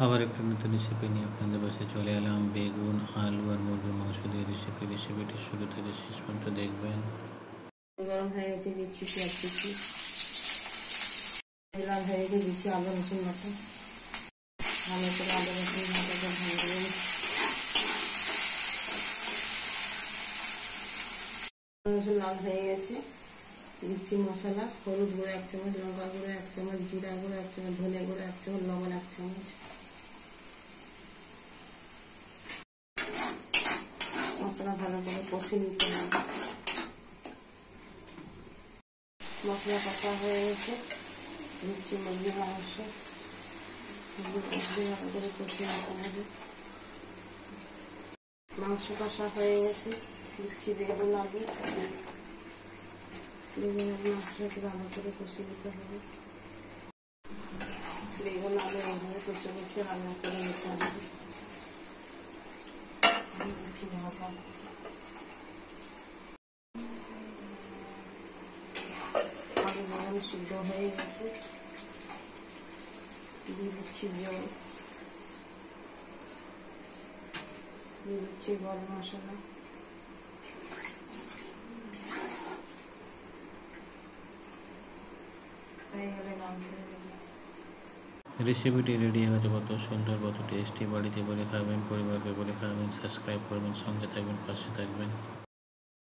আবার একটা নতুন রেসিপি নিয়ে আপনাদের পাশে চলে এলাম। বেগুন, আলু আর মুরগির মাংস দিয়ে রেসিপিটি শুরু থেকে শেষ পর্যন্ত দেখবেন। গরম হয়ে গেছে, দিচ্ছি পেঁয়াজ কুচি, লাল হয়ে গেছে, দিচ্ছি আদা রসুন বাটা, ভালো করে আদা রসুন বাটাটা ভেঙে রসুন লাল হয়ে গেছে। দিচ্ছি মশলা, হলুদ গুঁড়ো 1 চামচ, লঙ্কা গুঁড়ো 1 চামচ, জিরা গুঁড়ো 1 চামচ, ধনে গুঁড়ো 1 চামচ, লবণ 1 চামচ। মশলা ভালো করে কষে নিতে হবে। মশলা কষা হয়ে গেছে, দিচ্ছি মুরগির মাংস, ভালো করে কষিয়ে নিতে হবে। মাংস কষা হয়ে গেছে, দিচ্ছি বেগুন আলু, মাংসটাকে ভালো করে কষিয়ে নিতে হবে। বেগুন আলু এইভাবে কষে কষে রান্না করে নিতে হবে। আলু বেগুন সিদ্ধ হয়ে গেছে, দিয়ে দিচ্ছি জল, দিয়ে দিচ্ছি গরম মশলা, রেসিপিটি রেডি হয়ে গেছে। কত সুন্দর, কত টেস্টি। বাড়িতে বলে খাবেন, পরিবারকে বলে খাবেন। সাবস্ক্রাইব করবেন, সঙ্গে থাকবেন, পাশে থাকবেন।